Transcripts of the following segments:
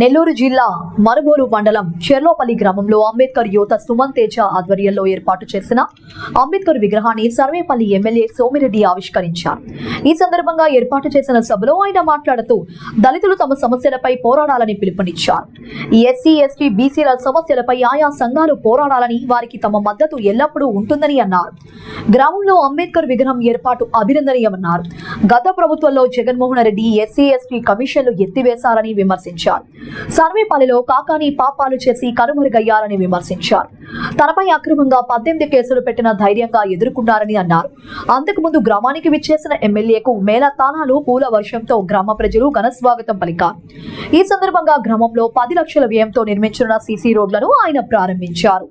నెల్లూరు జిల్లా మరుబోలు మండలం చెర్లోపల్లి గ్రామంలో అంబేద్కర్ యువత సుమన్ తేజ ఆధ్వర్యంలో ఏర్పాటు చేసిన అంబేద్కర్ విగ్రహాన్ని సర్వేపల్లి ఎమ్మెల్యే సోమిరెడ్డి ఆవిష్కరించారు. ఈ సందర్భంగా ఏర్పాటు చేసిన సభలో ఆయన మాట్లాడుతూ దళితులు తమ సమస్యలపై పోరాడాలని పిలుపునిచ్చారు. ఎస్సీ, ఎస్టీ, బీసీల సమస్యలపై ఆయా సంఘాలు పోరాడాలని, వారికి తమ మద్దతు ఎల్లప్పుడూ ఉంటుందని అన్నారు. గ్రామంలో అంబేద్కర్ విగ్రహం ఏర్పాటు అభినందనీయమన్నారు. గత ప్రభుత్వంలో జగన్మోహన్ రెడ్డి ఎస్సీ, ఎస్టీ కమిషన్లు ఎత్తివేశారని విమర్శించారు. సర్వేపల్లిలో కాకాని పాపాలు చేసి కనుమరుగయ్యారని విమర్శించారు. తనపై అక్రమంగా 18 కేసులు పెట్టిన ధైర్యంగా ఎదుర్కొన్నారని అన్నారు. అంతకుముందు గ్రామానికి విచ్చేసిన ఎమ్మెల్యేకు మేళతాళాలు, పూల వర్షంతో గ్రామ ప్రజలు ఘనస్వాగతం పలికారు. ఈ సందర్భంగా గ్రామంలో 10 లక్షల వ్యయంతో నిర్మించిన సీసీ రోడ్లను ఆయన ప్రారంభించారు.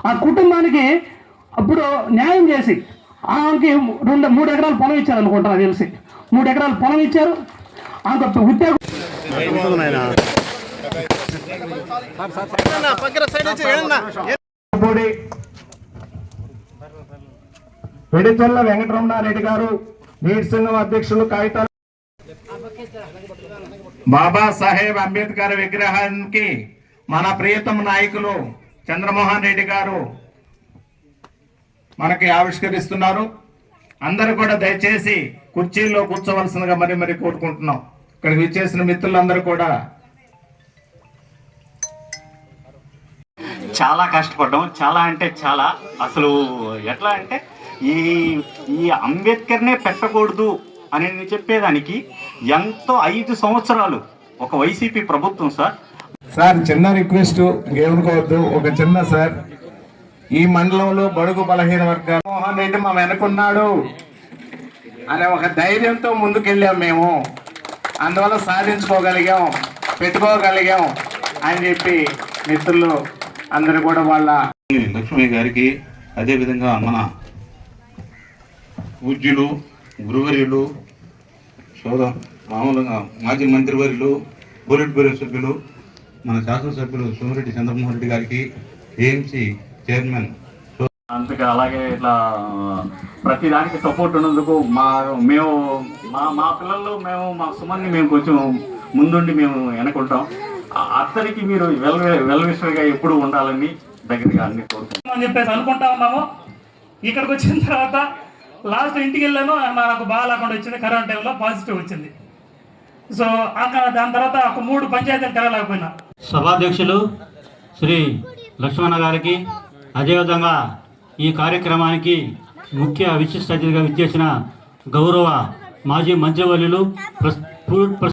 ఆ కుటుంబానికి అప్పుడు న్యాయం చేసి ఆమెకి 2-3 ఎకరాల పొలం ఇచ్చారు అనుకుంటా, తెలిసి 3 ఎకరాల పొలం ఇచ్చారు. ఆమెకు ఉద్యోగం వెడిచొల్ల వెంకటరమణారెడ్డి గారు, నీటి సంఘం అధ్యక్షులు, కాగితాలు. బాబాసాహెబ్ అంబేద్కర్ విగ్రహానికి మన ప్రియతమ నాయకులు చంద్రమోహన్ రెడ్డి గారు మనకి ఆవిష్కరిస్తున్నారు. అందరూ కూడా దయచేసి కుర్చీల్లో కూర్చోవలసిందిగా మరి కోరుకుంటున్నాం. ఇక్కడికి విచ్చేసిన మిత్రులందరూ కూడా చాలా కష్టపడ్డాం. చాలా అంటే చాలా, అసలు ఎట్లా అంటే ఈ అంబేద్కర్నే పెట్టకూడదు అని చెప్పేదానికి ఎంతో 5 సంవత్సరాలు ఒక వైసీపీ ప్రభుత్వం. సార్ చిన్న రిక్వెస్ట్, ఏమనుకోవద్దు, ఒక చిన్న సార్, ఈ మండలంలో బడుగు బలహీన వర్గాలు మోహన్ రెడ్డి మా వెనకున్నాడు అనే ఒక ధైర్యంతో ముందుకెళ్ళాం మేము. అందువల్ల సాధించుకోగలిగాం, పెట్టుకోగలిగాం అని చెప్పి మిత్రులు అందరూ కూడా వాళ్ళ లక్ష్మీ గారికి, అదేవిధంగా మన పూజ్యులు, గురువర్యులు, మామూలుగా మాజీ మంత్రివర్యులు, పొలిట్ బ్యూరో సభ్యులు, మన శాసనసభ్యులు సోమిరెడ్డి చంద్రమోహన్ రెడ్డి గారికి, ఏఎంసీ చైర్మన్, అందుకే అలాగే ఇట్లా ప్రతిదానికి సపోర్ట్ ఉన్నందుకు మేము మా పిల్లలు, మా సుమన్ని మేము కొంచెం ముందుండి మేము వెనకుంటాం. అతనికి మీరు వెల్విషగా ఎప్పుడు ఉండాలని దగ్గరగా అన్ని కోరుకుంటాం చెప్పేసి అనుకుంటా ఉన్నాము. ఇక్కడికి వచ్చిన తర్వాత లాస్ట్ ఇంటికి వెళ్ళాను, నాకు బాగా లేకుండా వచ్చింది. కరోనా టైంలో పాజిటివ్ వచ్చింది. సో దాని తర్వాత ఒక 3 పంచాయతీలు తిరగలేకపోయినా. సభాధ్యక్షులు శ్రీ లక్ష్మణ గారికి, అదేవిధంగా ఈ కార్యక్రమానికి ముఖ్య విశిష్ట అతిథిగా విచ్చేసిన గౌరవ మాజీ మంత్రివర్యులు